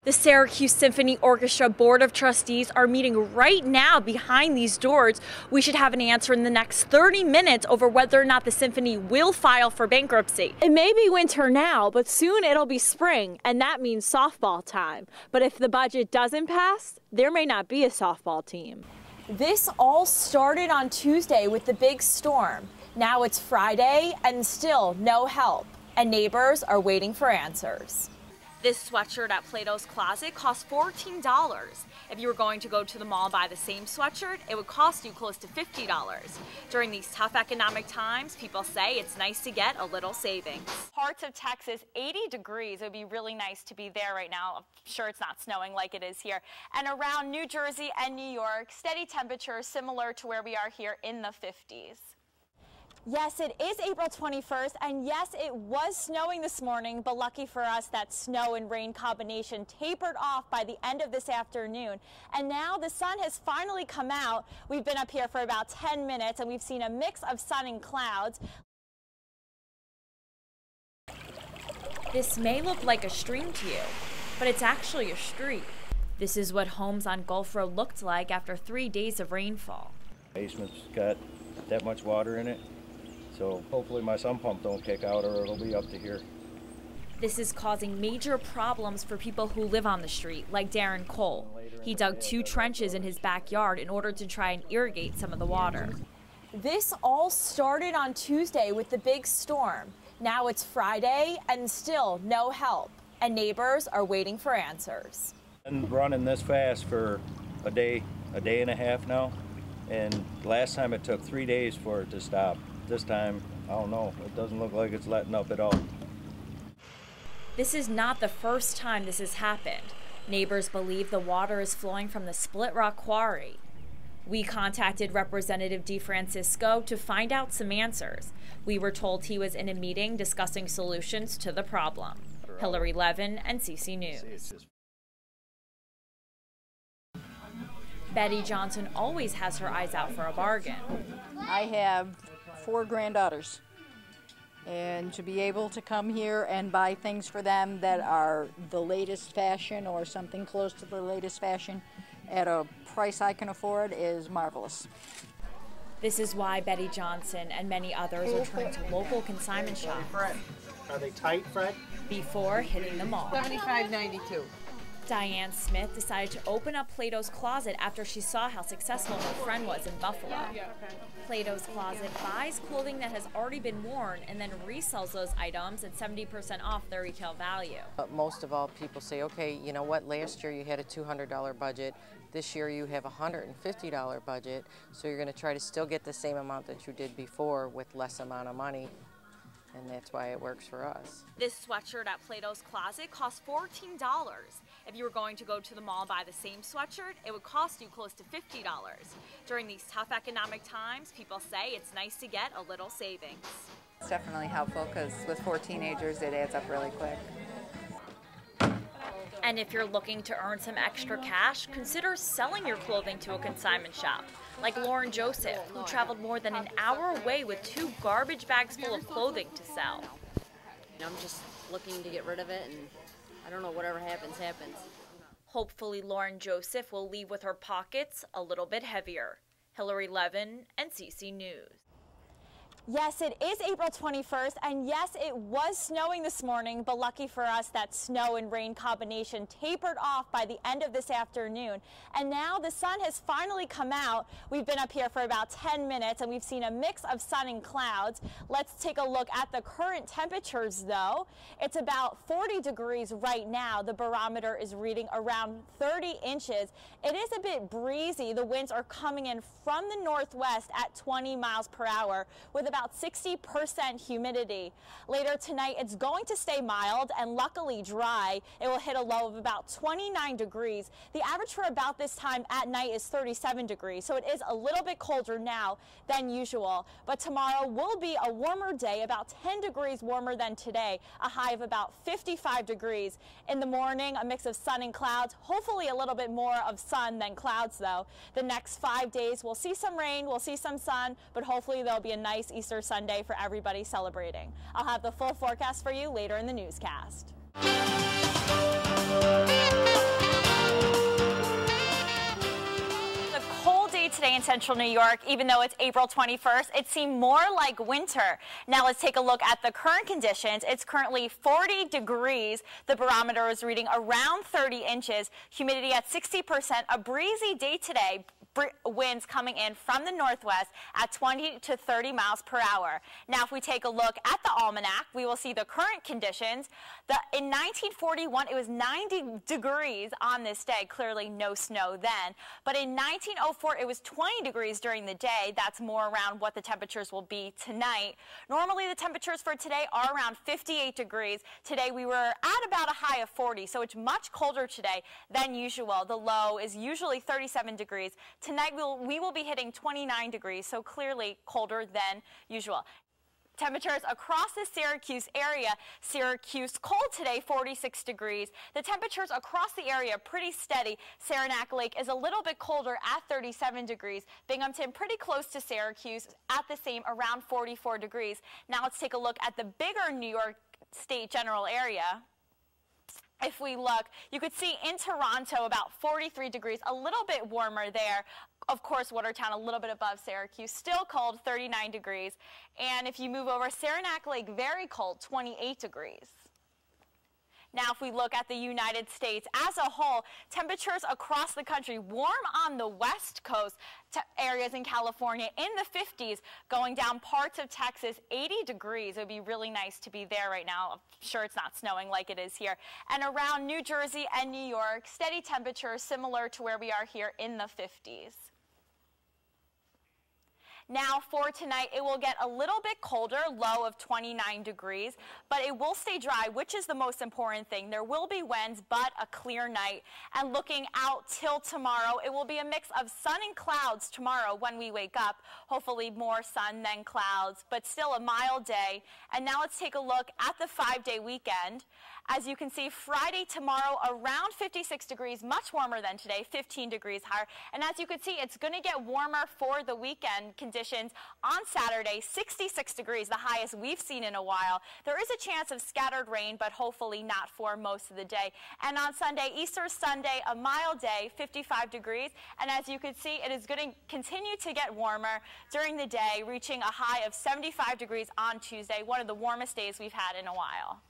The Syracuse Symphony Orchestra Board of Trustees are meeting right now behind these doors. We should have an answer in the next 30 minutes over whether or not the symphony will file for bankruptcy. It may be winter now, but soon it'll be spring, and that means softball time. But if the budget doesn't pass, there may not be a softball team. This all started on Tuesday with the big storm. Now it's Friday and still no help, and neighbors are waiting for answers. This sweatshirt at Plato's Closet costs $14. If you were going to go to the mall and buy the same sweatshirt, it would cost you close to $50. During these tough economic times, people say it's nice to get a little savings. Parts of Texas, 80 degrees. It would be really nice to be there right now. I'm sure it's not snowing like it is here. And around New Jersey and New York, steady temperatures similar to where we are here in the 50s. Yes, it is April 21st, and yes, it was snowing this morning, but lucky for us, that snow and rain combination tapered off by the end of this afternoon. And now the sun has finally come out. We've been up here for about 10 minutes, and we've seen a mix of sun and clouds. This may look like a stream to you, but it's actually a street. This is what homes on Gulf Road looked like after 3 days of rainfall. Basement's got that much water in it. So hopefully my sump pump don't kick out or it'll be up to here. This is causing major problems for people who live on the street, like Darren Cole. He dug 2 trenches in his backyard in order to try and irrigate some of the water. This all started on Tuesday with the big storm. Now it's Friday and still no help, and neighbors are waiting for answers. Been running this fast for a day and a half now, and last time it took 3 days for it to stop. This time, I don't know, it doesn't look like it's letting up at all. This is not the first time this has happened. Neighbors believe the water is flowing from the Split Rock Quarry. We contacted Representative DeFrancisco to find out some answers. We were told he was in a meeting discussing solutions to the problem. Hillary Levin, NCC News. Betty Johnson always has her eyes out for a bargain. I have 4 granddaughters, and to be able to come here and buy things for them that are the latest fashion or something close to the latest fashion at a price I can afford is marvelous. This is why Betty Johnson and many others are turning to local consignment shops. Fred, are they tight, Fred? Before hitting the mall. $75.92. Diane Smith decided to open up Plato's Closet after she saw how successful her friend was in Buffalo. Plato's Closet buys clothing that has already been worn and then resells those items at 70% off their retail value. Most of all, people say, okay, you know what, last year you had a $200 budget, this year you have a $150 budget, so you're going to try to still get the same amount that you did before with less amount of money. And that's why it works for us. This sweatshirt at Plato's Closet costs $14. If you were going to go to the mall and buy the same sweatshirt, it would cost you close to $50. During these tough economic times, people say it's nice to get a little savings. It's definitely helpful because with 4 teenagers, it adds up really quick. And if you're looking to earn some extra cash, consider selling your clothing to a consignment shop, like Lauren Joseph, who traveled more than an hour away with 2 garbage bags full of clothing to sell. I'm just looking to get rid of it, and I don't know, whatever happens, happens. Hopefully Lauren Joseph will leave with her pockets a little bit heavier. Hillary Levin, NCC News. Yes, it is April 21st, and yes, it was snowing this morning, but lucky for us, that snow and rain combination tapered off by the end of this afternoon. And now the sun has finally come out. We've been up here for about 10 minutes, and we've seen a mix of sun and clouds. Let's take a look at the current temperatures, though. It's about 40 degrees right now. The barometer is reading around 30 inches. It is a bit breezy. The winds are coming in from the northwest at 20 miles per hour with about 60% humidity. Later tonight, it's going to stay mild and luckily dry. It will hit a low of about 29 degrees. The average for about this time at night is 37 degrees, so it is a little bit colder now than usual. But tomorrow will be a warmer day, about 10 degrees warmer than today, a high of about 55 degrees. In the morning, a mix of sun and clouds, hopefully a little bit more of sun than clouds, though. The next 5 days, we'll see some rain, we'll see some sun, but hopefully there'll be a nice Easter Sunday for everybody celebrating. I'll have the full forecast for you later in the newscast. day in central New York. Even though it's April 21st, it seemed more like winter. Now let's take a look at the current conditions. It's currently 40 degrees. The barometer is reading around 30 inches. Humidity at 60%. A breezy day today. Winds coming in from the northwest at 20 to 30 miles per hour. Now, if we take a look at the almanac, we will see the current conditions. In 1941, it was 90 degrees on this day. Clearly no snow then. But in 1904, it was 20 degrees during the day. That's more around what the temperatures will be tonight. Normally, the temperatures for today are around 58 degrees. Today, we were at about a high of 40, so it's much colder today than usual. The low is usually 37 degrees. Tonight, we will be hitting 29 degrees, so clearly colder than usual. Temperatures across the Syracuse area. Syracuse cold today, 46 degrees. The temperatures across the area pretty steady. Saranac Lake is a little bit colder at 37 degrees. Binghamton pretty close to Syracuse at the same, around 44 degrees. Now let's take a look at the bigger New York State general area. If we look, you could see in Toronto about 43 degrees, a little bit warmer there. Of course, Watertown a little bit above Syracuse, still cold, 39 degrees. And if you move over, Saranac Lake, very cold, 28 degrees. Now, if we look at the United States as a whole, temperatures across the country, warm on the west coast, areas in California in the 50s, going down parts of Texas, 80 degrees. It would be really nice to be there right now. I'm sure it's not snowing like it is here. And around New Jersey and New York, steady temperatures similar to where we are here in the 50s. Now for tonight, it will get a little bit colder, low of 29 degrees, but it will stay dry, which is the most important thing. There will be winds, but a clear night. And looking out till tomorrow, it will be a mix of sun and clouds tomorrow when we wake up. Hopefully more sun than clouds, but still a mild day. And now let's take a look at the 5-day weekend. As you can see, Friday tomorrow around 56 degrees, much warmer than today, 15 degrees higher. And as you can see, it's going to get warmer for the weekend conditions. On Saturday, 66 degrees, the highest we've seen in a while. There is a chance of scattered rain, but hopefully not for most of the day. And on Sunday, Easter Sunday, a mild day, 55 degrees. And as you can see, it is going to continue to get warmer during the day, reaching a high of 75 degrees on Tuesday, one of the warmest days we've had in a while.